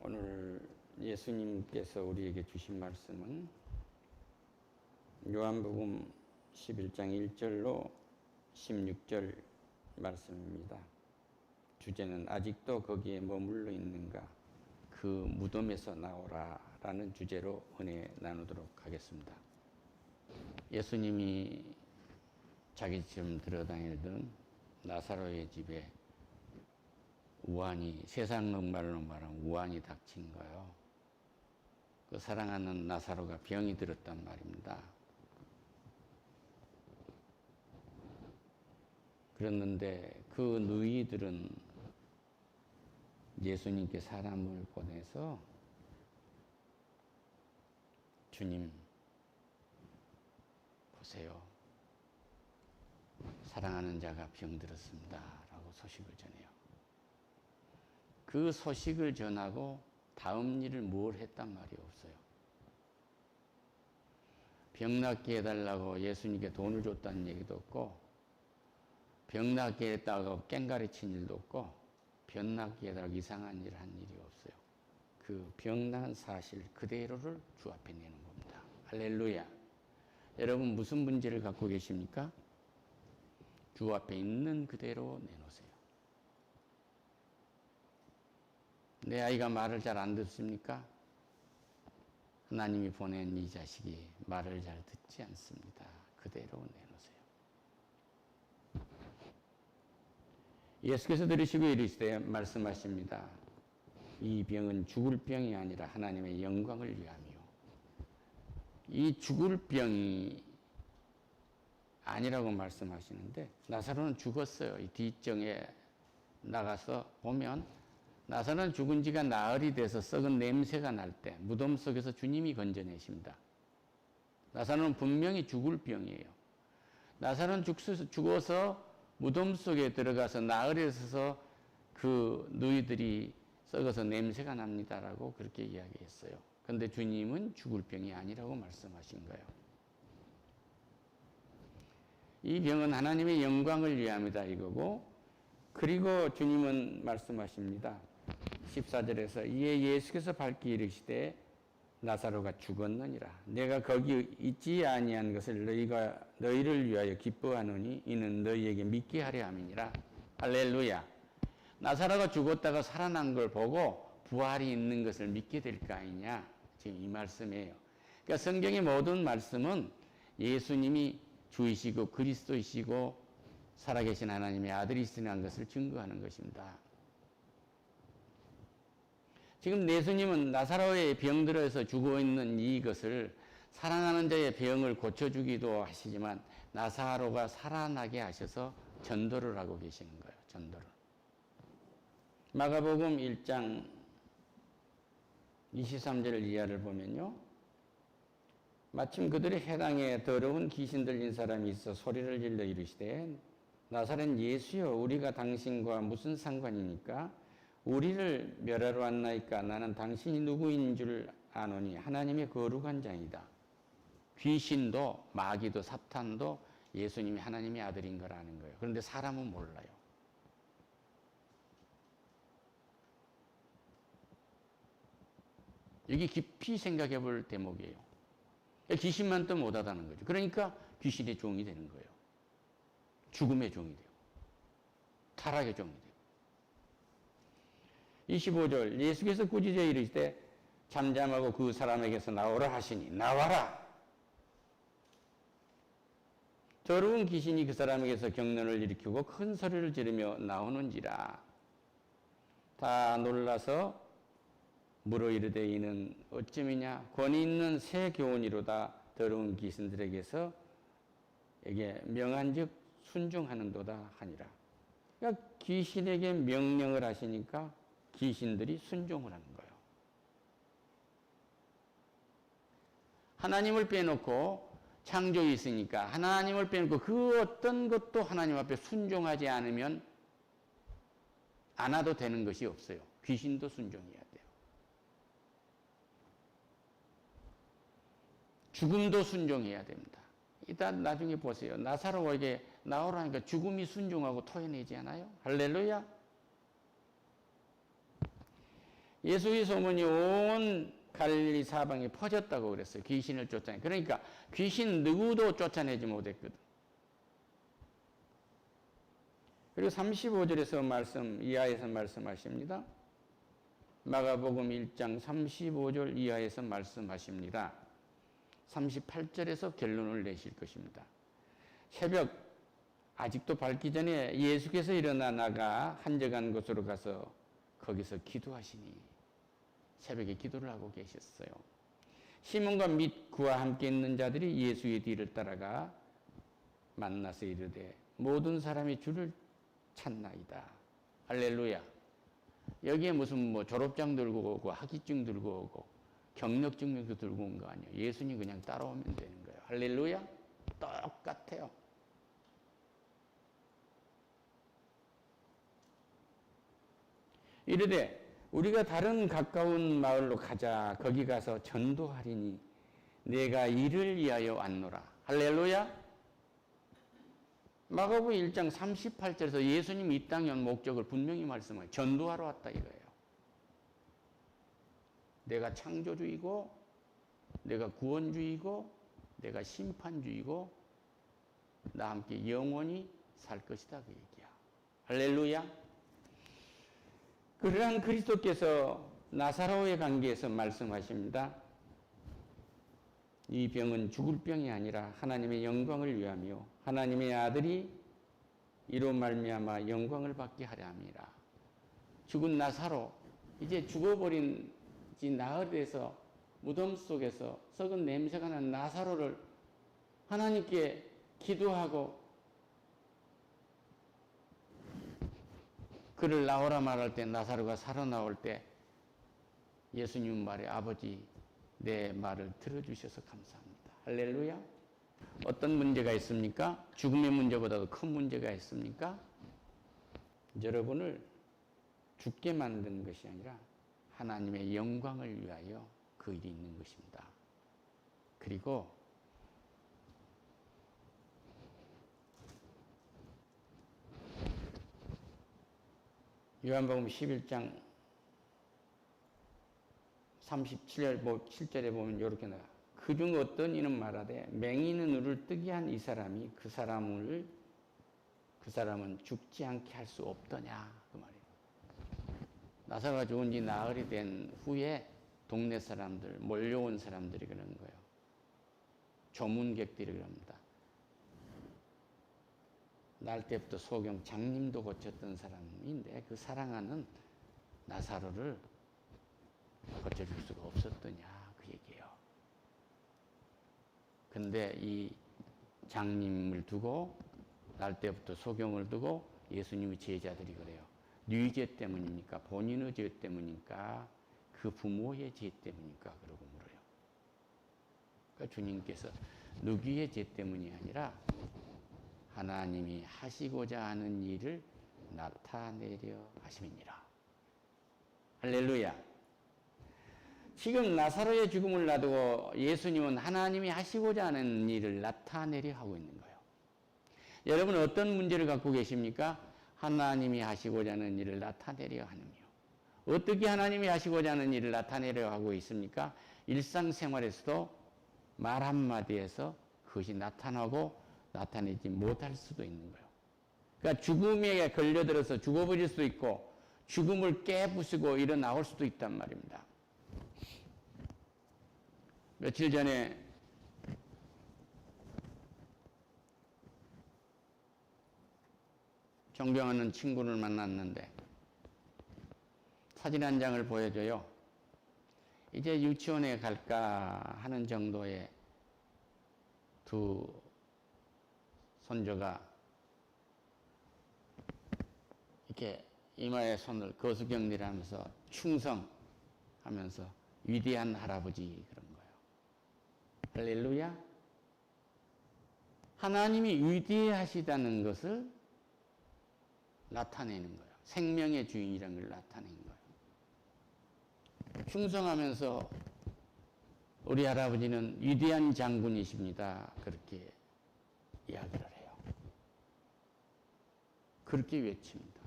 오늘 예수님께서 우리에게 주신 말씀은 요한복음 11장 1절로 16절 말씀입니다. 주제는 아직도 거기에 머물러 있는가? 그 무덤에서 나오라 라는 주제로 은혜 나누도록 하겠습니다. 예수님이 자기처럼 들어다니던 나사로의 집에 우환이, 세상 말로 말하면 우환이 닥친 거예요. 그 사랑하는 나사로가 병이 들었단 말입니다. 그랬는데 그 누이들은 예수님께 사람을 보내서 주님 보세요. 사랑하는 자가 병들었습니다. 라고 소식을 전해요. 그 소식을 전하고 다음 일을 뭘 했단 말이 없어요. 병 낫게 해달라고 예수님께 돈을 줬다는 얘기도 없고, 병 낫게 했다고 깽가리 친 일도 없고, 병 낫게 해달라고 이상한 일을 한 일이 없어요. 그 병 난 사실 그대로를 주 앞에 내는 겁니다. 할렐루야. 여러분 무슨 문제를 갖고 계십니까? 주 앞에 있는 그대로 내놓으세요. 내 아이가 말을 잘 안 듣습니까? 하나님이 보낸 이 자식이 말을 잘 듣지 않습니다. 그대로 내놓으세요. 예수께서 들으시고 이르시되 말씀하십니다. 이 병은 죽을 병이 아니라 하나님의 영광을 위함이요. 이 죽을 병이 아니라고 말씀하시는데 나사로는 죽었어요. 이 뒷정에 나가서 보면 나사로는 죽은 지가 나흘이 돼서 썩은 냄새가 날 때 무덤 속에서 주님이 건져내십니다. 나사로는 분명히 죽을 병이에요. 나사로는 죽어서 무덤 속에 들어가서 나흘에 서서 그 누이들이 썩어서 냄새가 납니다라고 그렇게 이야기했어요. 그런데 주님은 죽을 병이 아니라고 말씀하신 거예요. 이 병은 하나님의 영광을 위함이다 이거고, 그리고 주님은 말씀하십니다. 14절에서 이에 예수께서 밝히 이르시되 나사로가 죽었느니라. 내가 거기 있지 아니한 것을 너희를 위하여 기뻐하노니 이는 너희에게 믿게 하려 함이니라. 할렐루야. 나사로가 죽었다가 살아난 걸 보고 부활이 있는 것을 믿게 될 거 아니냐. 지금 이 말씀이에요. 그러니까 성경의 모든 말씀은 예수님이 주이시고 그리스도이시고 살아계신 하나님의 아들이시라는 것을 증거하는 것입니다. 지금 예수님은 나사로의 병들어서 죽어있는 이것을 사랑하는 자의 병을 고쳐주기도 하시지만 나사로가 살아나게 하셔서 전도를 하고 계시는 거예요. 전도를. 마가복음 1장 23절 이하를 보면요. 마침 그들의 해당에 더러운 귀신 들린 사람이 있어 소리를 질러 이르시되 나사렛 예수여 우리가 당신과 무슨 상관이니까 우리를 멸하러 왔나이까 나는 당신이 누구인 줄 아노니 하나님의 거룩한 자이다. 귀신도 마귀도 사탄도 예수님이 하나님의 아들인 걸 아는 거예요. 그런데 사람은 몰라요. 여기 깊이 생각해 볼 대목이에요. 귀신만 또 못하다는 거죠. 그러니까 귀신의 종이 되는 거예요. 죽음의 종이 돼요. 타락의 종이 돼요. 25절 예수께서 꾸짖어 이르시되 잠잠하고 그 사람에게서 나오라 하시니 나와라. 더러운 귀신이 그 사람에게서 경련을 일으키고 큰 소리를 지르며 나오는지라. 다 놀라서 물어 이르되 이는 어찌미냐 권위 있는 새 교훈이로다. 더러운 귀신들에게서 에게 명한즉 순종하는도다 하니라. 그러니까 귀신에게 명령을 하시니까 귀신들이 순종을 하는 거예요. 하나님을 빼놓고 창조에 있으니까 하나님을 빼놓고 그 어떤 것도 하나님 앞에 순종하지 않으면 안 와도 되는 것이 없어요. 귀신도 순종해야 돼요. 죽음도 순종해야 됩니다. 이따 나중에 보세요. 나사로에게 나오라니까 죽음이 순종하고 토해내지 않아요? 할렐루야. 예수의 소문이 온 갈릴리 사방에 퍼졌다고 그랬어요. 귀신을 쫓아내. 그러니까 귀신 누구도 쫓아내지 못했거든. 그리고 35절에서 이하에서 말씀하십니다. 마가복음 1장 35절 이하에서 말씀하십니다. 38절에서 결론을 내실 것입니다. 새벽 아직도 밝기 전에 예수께서 일어나 나가 한적한 곳으로 가서 거기서 기도하시니 새벽에 기도를 하고 계셨어요. 시몬과 및 그와 함께 있는 자들이 예수의 뒤를 따라가 만나서 이르되 모든 사람이 주를 찾나이다. 할렐루야. 여기에 무슨 뭐 졸업장 들고 오고 학위증 들고 오고 경력증명도 들고 온 거 아니에요. 예수님 그냥 따라오면 되는 거예요. 할렐루야. 똑같아요. 이르되 우리가 다른 가까운 마을로 가자. 거기 가서 전도하리니 내가 이를 위하여 왔노라. 할렐루야. 마가복음 1장 38절에서 예수님이 이 땅에 온 목적을 분명히 말씀해요. 전도하러 왔다 이거예요. 내가 창조주이고 내가 구원주이고 내가 심판주이고 나와 함께 영원히 살 것이다 그 얘기야. 할렐루야. 그러한 그리스도께서 나사로의 관계에서 말씀하십니다. 이 병은 죽을 병이 아니라 하나님의 영광을 위하며 하나님의 아들이 이로 말미암아 영광을 받게 하려 함이라. 죽은 나사로, 이제 죽어버린 지 나흘에서 무덤 속에서 썩은 냄새가 난 나사로를 하나님께 기도하고 그를 나오라 말할 때 나사로가 살아나올 때 예수님 말에 아버지 내 말을 들어주셔서 감사합니다. 할렐루야. 어떤 문제가 있습니까? 죽음의 문제보다도 큰 문제가 있습니까? 여러분을 죽게 만든 것이 아니라 하나님의 영광을 위하여 그 일이 있는 것입니다. 그리고 요한복음 11장 37절에 보면 이렇게 나와. 그중 어떤 이는 말하되 맹인의 눈을 뜨게 한 이 사람이 그 사람은 죽지 않게 할 수 없더냐 그 말이에요. 나사로가 죽은 지 나흘이 된 후에 동네 사람들 몰려온 사람들이 그러는 거예요. 조문객들이 그럽니다. 날 때부터 소경 장님도 고쳤던 사람인데 그 사랑하는 나사로를 고쳐줄 수가 없었더냐 그 얘기예요. 근데 이 장님을 두고 날 때부터 소경을 두고 예수님의 제자들이 그래요. 네 죄 때문입니까? 본인의 죄 때문입니까? 그 부모의 죄 때문입니까? 그러고 물어요. 그러니까 주님께서 누구의 죄 때문이 아니라 하나님이 하시고자 하는 일을 나타내려 하심이니라. 할렐루야. 지금 나사로의 죽음을 놔두고 예수님은 하나님이 하시고자 하는 일을 나타내려 하고 있는 거예요. 여러분 어떤 문제를 갖고 계십니까? 하나님이 하시고자 하는 일을 나타내려 하느며. 어떻게 하나님이 하시고자 하는 일을 나타내려 하고 있습니까? 일상생활에서도 말 한마디에서 그것이 나타내지 못할 수도 있는 거예요. 그러니까 죽음에 걸려들어서 죽어버릴 수도 있고 죽음을 깨부수고 일어나올 수도 있단 말입니다. 며칠 전에 존경하는 친구를 만났는데 사진 한 장을 보여줘요. 이제 유치원에 갈까 하는 정도의 두 손주가 이렇게 이마에 손을 거수경례하면서 충성하면서 위대한 할아버지 그런 거예요. 할렐루야. 하나님이 위대하시다는 것을 나타내는 거예요. 생명의 주인이라는 걸 나타내는 거예요. 충성하면서 우리 할아버지는 위대한 장군이십니다. 그렇게 이야기를 해요. 그렇게 외칩니다.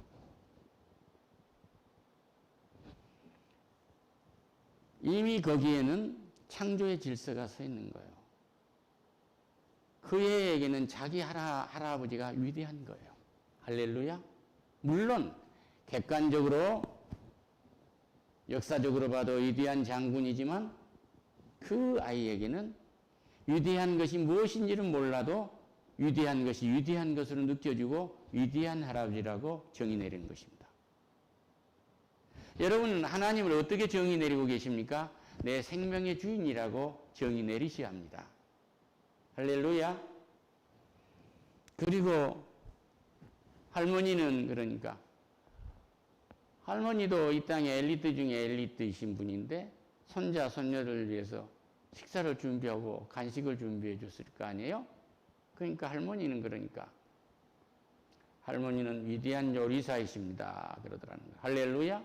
이미 거기에는 창조의 질서가 서 있는 거예요. 그에게는 자기 할아버지가 위대한 거예요. 할렐루야. 물론 객관적으로 역사적으로 봐도 위대한 장군이지만 그 아이에게는 위대한 것이 무엇인지는 몰라도 위대한 것이 위대한 것으로 느껴지고 위대한 할아버지라고 정의 내리는 것입니다. 여러분, 하나님을 어떻게 정의 내리고 계십니까? 내 생명의 주인이라고 정의 내리셔야 합니다. 할렐루야. 그리고 할머니는 그러니까 할머니도 이 땅의 엘리트 중에 엘리트이신 분인데 손자, 손녀를 위해서 식사를 준비하고 간식을 준비해 줬을 거 아니에요? 그러니까 할머니는 위대한 요리사이십니다. 그러더라는 거예요. 할렐루야.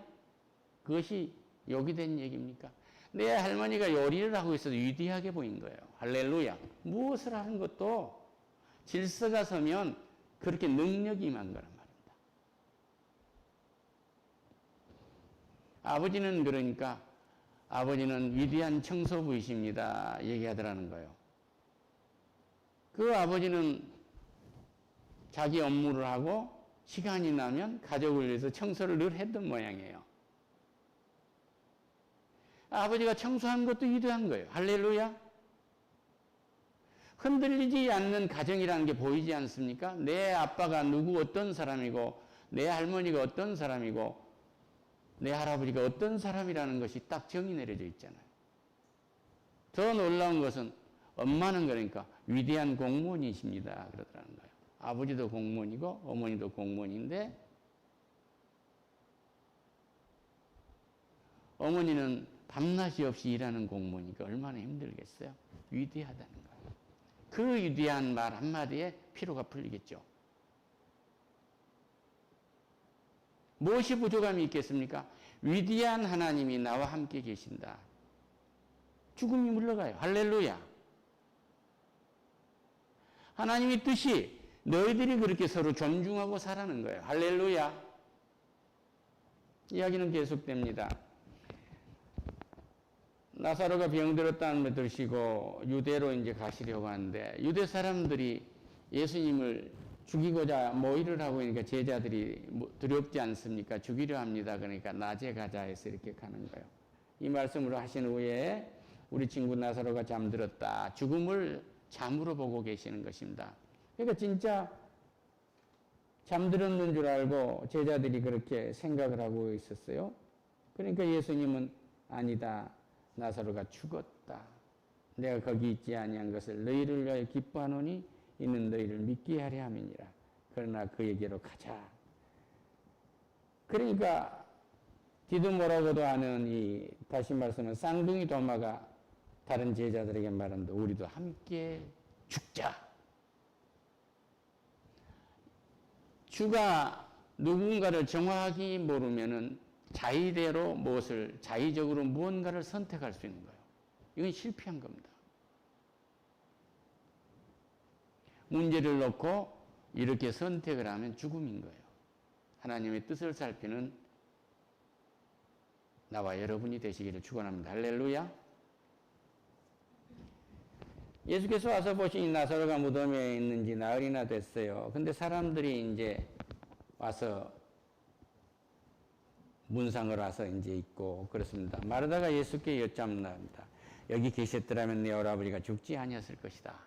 그것이 요기된 얘기입니까? 내 할머니가 요리를 하고 있어도 위대하게 보인 거예요. 할렐루야. 무엇을 하는 것도 질서가 서면 그렇게 능력이 임한 거란 말입니다. 아버지는 위대한 청소부이십니다. 얘기하더라는 거예요. 그 아버지는 자기 업무를 하고 시간이 나면 가족을 위해서 청소를 늘 했던 모양이에요. 아버지가 청소한 것도 위대한 거예요. 할렐루야. 흔들리지 않는 가정이라는 게 보이지 않습니까? 내 아빠가 어떤 사람이고 내 할머니가 어떤 사람이고 내 할아버지가 어떤 사람이라는 것이 딱 정의 내려져 있잖아요. 더 놀라운 것은 엄마는 그러니까 위대한 공무원이십니다. 그러더라는 거예요. 아버지도 공무원이고 어머니도 공무원인데 어머니는 밤낮이 없이 일하는 공무원이니까 얼마나 힘들겠어요? 위대하다는 거예요. 그 위대한 말 한마디에 피로가 풀리겠죠. 무엇이 부족함이 있겠습니까? 위대한 하나님이 나와 함께 계신다. 죽음이 물러가요. 할렐루야. 하나님의 뜻이 너희들이 그렇게 서로 존중하고 살아는 거예요. 할렐루야. 이야기는 계속됩니다. 나사로가 병들었다는 걸 들으시고 유대로 이제 가시려고 하는데 유대 사람들이 예수님을 죽이고자 모의를 하고 있으니까 제자들이 두렵지 않습니까? 죽이려 합니다. 그러니까 낮에 가자 해서 이렇게 가는 거예요. 이 말씀을 하신 후에 우리 친구 나사로가 잠들었다. 죽음을 잠으로 보고 계시는 것입니다. 그러니까 진짜 잠들었는 줄 알고 제자들이 그렇게 생각을 하고 있었어요. 그러니까 예수님은 아니다. 나사로가 죽었다. 내가 거기 있지 아니한 것을 너희를 위하여 기뻐하노니 이는 너희를 믿게 하려 함이니라. 그러나 그에게로 가자. 그러니까 디두모라고도 하는 다시 말씀은 쌍둥이 도마가 다른 제자들에게 말한다. 우리도 함께 죽자. 주가 누군가를 정확히 모르면은 자의적으로 무언가를 선택할 수 있는 거예요. 이건 실패한 겁니다. 문제를 놓고 이렇게 선택을 하면 죽음인 거예요. 하나님의 뜻을 살피는 나와 여러분이 되시기를 축원합니다. 할렐루야. 예수께서 와서 보시니 나사로가 무덤에 있는지 나흘이나 됐어요. 근데 사람들이 이제 와서 문상을 와서 이제 있고 그렇습니다. 마르다가 예수께 여쭙는다. 여기 계셨더라면 내 오라버니가 죽지 아니었을 것이다.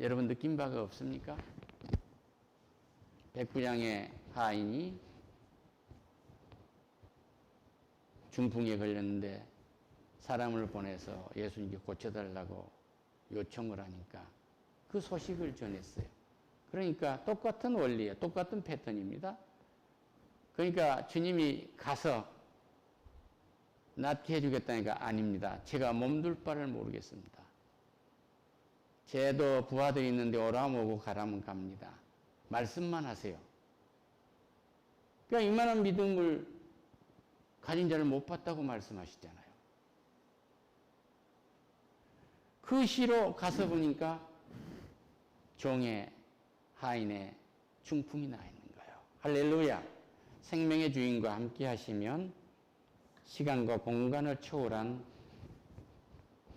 여러분 느낀 바가 없습니까? 백부장의 하인이 중풍에 걸렸는데 사람을 보내서 예수님께 고쳐달라고 요청을 하니까 그 소식을 전했어요. 그러니까 똑같은 원리예요. 똑같은 패턴입니다. 그러니까 주님이 가서 낫게 해주겠다니까 아닙니다. 제가 몸둘 바를 모르겠습니다. 쟤도 부하들이 있는데 오라면 오고 가라면 갑니다. 말씀만 하세요. 그러니까 이만한 믿음을 가진 자를 못 봤다고 말씀하시잖아요. 그 시로 가서 보니까 종의 하인의 중풍이 나 있는 거예요. 할렐루야. 생명의 주인과 함께 하시면 시간과 공간을 초월한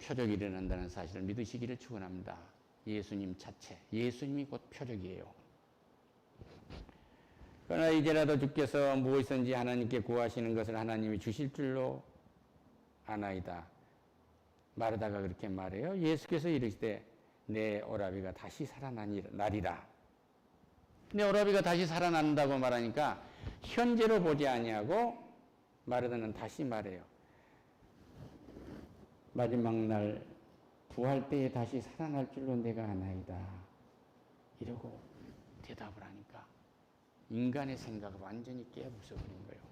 표적이 일어난다는 사실을 믿으시기를 축원합니다. 예수님 자체, 예수님이 곧 표적이에요. 그러나 이제라도 주께서 무엇이든지 하나님께 구하시는 것을 하나님이 주실 줄로 아나이다. 마르다가 그렇게 말해요. 예수께서 이르시되 내 오라비가 다시 살아나리라. 내 오라비가 다시 살아난다고 말하니까 현재로 보지 아니하고 마르다는 다시 말해요. 마지막 날 부활 때에 다시 살아날 줄로 내가 아나이다. 이러고 대답을 하니까 인간의 생각을 완전히 깨부숴버린 거예요.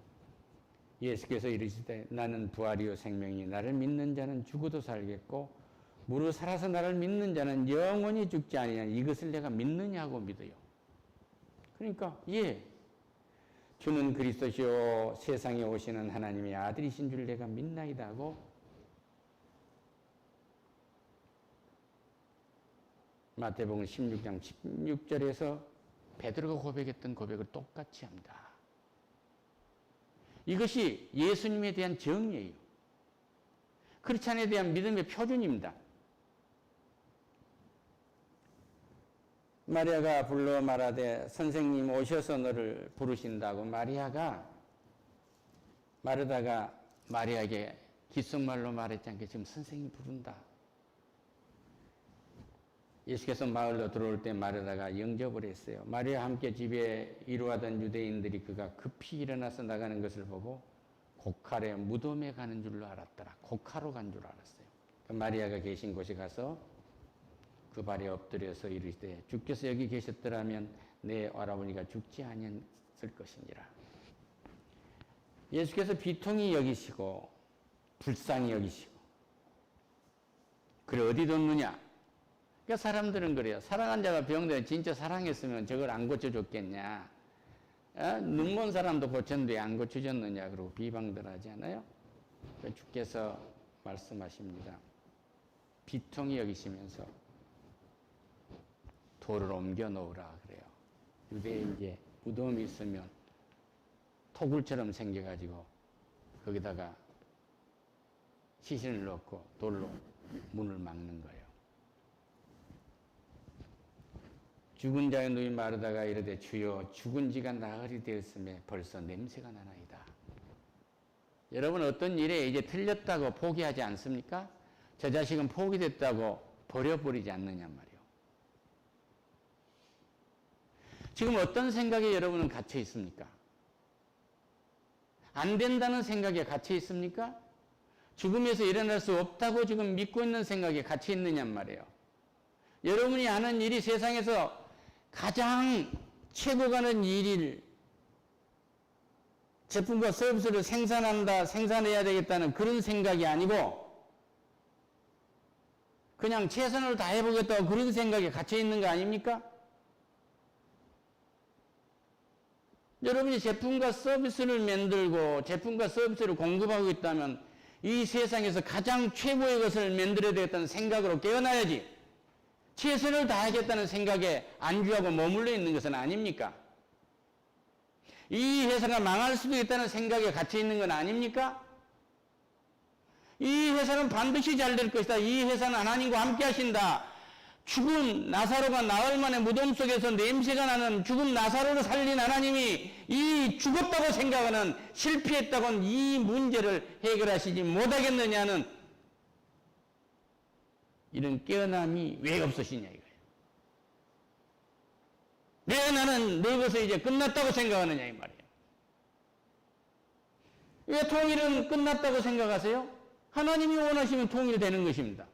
예수께서 이르시되 나는 부활이요 생명이 나를 믿는 자는 죽어도 살겠고 무릇 살아서 나를 믿는 자는 영원히 죽지 아니하냐. 이것을 내가 믿느냐고 믿어요. 그러니까 주는 그리스도시요 세상에 오시는 하나님의 아들이신 줄 내가 믿나이다 하고 마태복음 16장 16절에서 베드로가 고백했던 고백을 똑같이 합니다. 이것이 예수님에 대한 정의예요. 크리스찬에 대한 믿음의 표준입니다. 마리아가 불러 말하되 선생님 오셔서 너를 부르신다고 마르다가 마리아에게 귓속말로 말했지 않게 지금 선생님 부른다. 예수께서 마을로 들어올 때 마르다가 영접을 했어요. 마리아와 함께 집에 이루하던 유대인들이 그가 급히 일어나서 나가는 것을 보고 고칼에 무덤에 가는 줄로 알았더라. 고카로 간 줄 알았어요. 마리아가 계신 곳에 가서 그 발에 엎드려서 이르시되 주께서 여기 계셨더라면 내 오라버니가 죽지 아니었을 것이니라. 예수께서 비통히 여기시고 불쌍히 여기시고 그래 어디 뒀느냐? 그러니까 사람들은 그래요. 사랑한 자가 병들어 진짜 사랑했으면 저걸 안 고쳐줬겠냐. 눈먼 사람도 고쳤는데 안 고쳐줬느냐. 그러고 비방들 하지 않아요? 주께서 말씀하십니다. 비통히 여기시면서 돌을 옮겨 놓으라 그래요. 유대에 이제 무덤이 있으면 토굴처럼 생겨가지고 거기다가 시신을 넣고 돌로 문을 막는 거예요. 죽은 자의 누이 마르다가 이르되 주여 죽은 지가 나흘이 되었음에 벌써 냄새가 나나이다. 여러분 어떤 일에 이제 틀렸다고 포기하지 않습니까? 저 자식은 포기됐다고 버려버리지 않느냐 말이에요. 지금 어떤 생각에 여러분은 갇혀 있습니까? 안 된다는 생각에 갇혀 있습니까? 죽음에서 일어날 수 없다고 지금 믿고 있는 생각에 갇혀 있느냐 말이에요. 여러분이 하는 일이 세상에서 가장 최고 가는 일일 제품과 서비스를 생산해야 되겠다는 그런 생각이 아니고 그냥 최선을 다해보겠다고 그런 생각에 갇혀 있는 거 아닙니까? 여러분이 제품과 서비스를 만들고 제품과 서비스를 공급하고 있다면 이 세상에서 가장 최고의 것을 만들어야 되겠다는 생각으로 깨어나야지 최선을 다하겠다는 생각에 안주하고 머물러 있는 것은 아닙니까? 이 회사가 망할 수도 있다는 생각에 갇혀 있는 건 아닙니까? 이 회사는 반드시 잘 될 것이다. 이 회사는 하나님과 함께 하신다. 죽은 나사로가 나흘 만에 무덤 속에서 냄새가 나는 죽은 나사로를 살린 하나님이 이 죽었다고 생각하는 실패했다고는 이 문제를 해결하시지 못하겠느냐는 이런 깨어남이 왜 없으시냐 이거예요. 왜 나는 내 것을 이제 끝났다고 생각하느냐 이 말이에요. 왜 통일은 끝났다고 생각하세요? 하나님이 원하시면 통일되는 것입니다.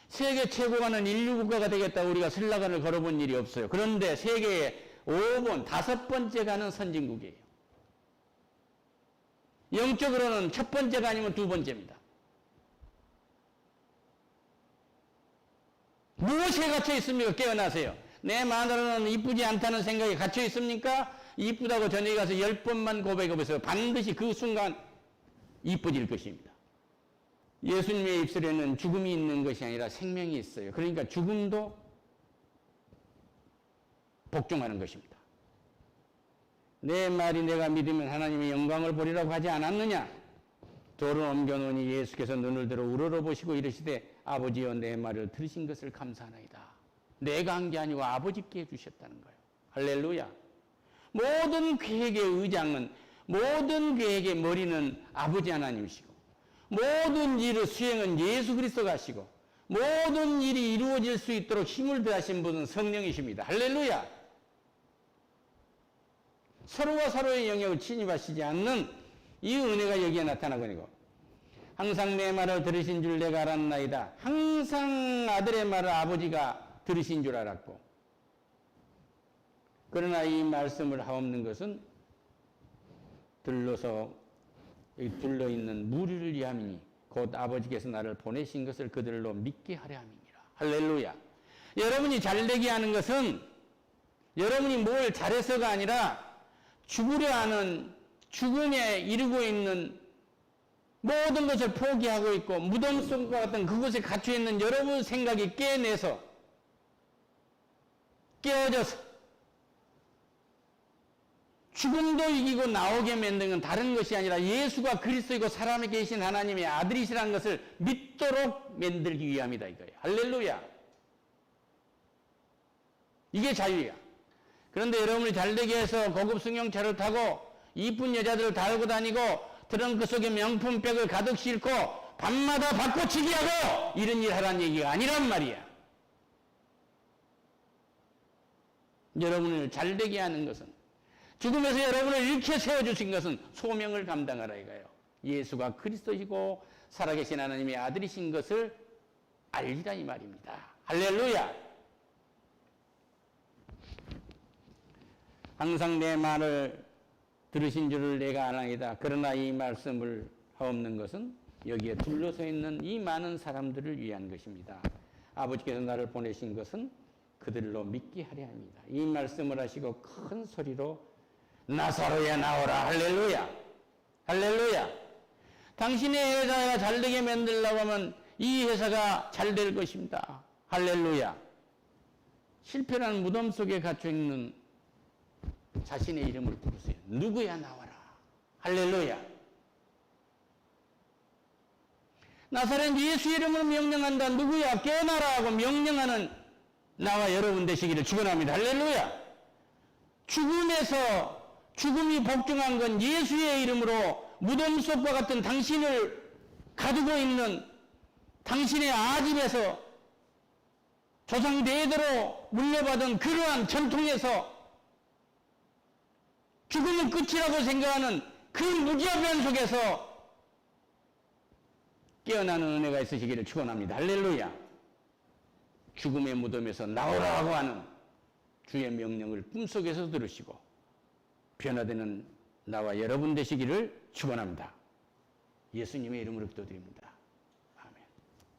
세계 최고가는 인류국가가 되겠다고 우리가 슬라간을 걸어본 일이 없어요. 그런데 세계에 5번째 가는 선진국이에요. 영적으로는 첫 번째가 아니면 두 번째입니다. 무엇에 갇혀 있습니까? 깨어나세요. 내 마누라는 이쁘지 않다는 생각에 갇혀 있습니까? 이쁘다고 저녁에 가서 10번만 고백해보세요. 반드시 그 순간 이쁘질 것입니다. 예수님의 입술에는 죽음이 있는 것이 아니라 생명이 있어요. 그러니까 죽음도 복종하는 것입니다. 내 말이 내가 믿으면 하나님의 영광을 보리라고 하지 않았느냐? 돌을 옮겨놓으니 예수께서 눈을 들어 우러러보시고 이르시되 아버지여 내 말을 들으신 것을 감사하나이다. 내가 한 게 아니고 아버지께 해주셨다는 거예요. 할렐루야. 모든 계획의 의장은, 모든 계획의 머리는 아버지 하나님이시고, 모든 일의 수행은 예수 그리스도가 하시고, 모든 일이 이루어질 수 있도록 힘을 더하신 분은 성령이십니다. 할렐루야. 서로가 서로의 영역을 침입하시지 않는 이 은혜가 여기에 나타나거니고, 항상 내 말을 들으신 줄 내가 알았나이다. 항상 아들의 말을 아버지가 들으신 줄 알았고, 그러나 이 말씀을 하옵는 것은 둘러있는 무리를 위함이니 곧 아버지께서 나를 보내신 것을 그들로 믿게 하려 함이니라. 할렐루야. 여러분이 잘되게 하는 것은 여러분이 뭘 잘해서가 아니라 죽으려 하는, 죽음에 이르고 있는 모든 것을 포기하고 있고 무덤 속과 같은 그곳에 갇혀 있는 여러분 생각이 깨어내서 깨어져서 죽음도 이기고 나오게 만든 건 다른 것이 아니라 예수가 그리스도이고 살아계 계신 하나님의 아들이시라는 것을 믿도록 만들기 위함이다 이거예요. 할렐루야. 이게 자유야. 그런데 여러분이 잘되게 해서 고급 승용차를 타고 이쁜 여자들을 달고 다니고 트렁크 속에 명품백을 가득 싣고 밤마다 바꿔치기 하고 이런 일 하라는 얘기가 아니란 말이야. 여러분을 잘되게 하는 것은, 죽음에서 여러분을 일으켜 세워주신 것은 소명을 감당하라 이거예요. 예수가 그리스도이고 살아계신 하나님의 아들이신 것을 알리라 이 말입니다. 할렐루야. 항상 내 말을 들으신 줄을 내가 아나이다. 그러나 이 말씀을 하옵는 것은 여기에 둘러서 있는 이 많은 사람들을 위한 것입니다. 아버지께서 나를 보내신 것은 그들로 믿게 하려 합니다. 이 말씀을 하시고 큰 소리로 나사로야 나오라. 할렐루야. 할렐루야. 당신의 회사가 잘되게 만들려고 하면 이 회사가 잘 될 것입니다. 할렐루야. 실패라는 무덤 속에 갇혀 있는 자신의 이름을 부르세요. 누구야 나와라. 할렐루야. 나사렛 예수 이름으로 명령한다. 누구야 깨어나라 하고 명령하는 나와 여러분 되시기를 축원합니다. 할렐루야. 죽음에서 죽음이 복종한 건 예수의 이름으로 무덤 속과 같은 당신을 가지고 있는 당신의 아집에서 조상 대대로 물려받은 그러한 전통에서 죽음은 끝이라고 생각하는 그 무지한 속에서 깨어나는 은혜가 있으시기를 축원합니다. 할렐루야. 죽음의 무덤에서 나오라고 하는 주의 명령을 꿈속에서 들으시고 변화되는 나와 여러분 되시기를 축원합니다. 예수님의 이름으로 기도드립니다.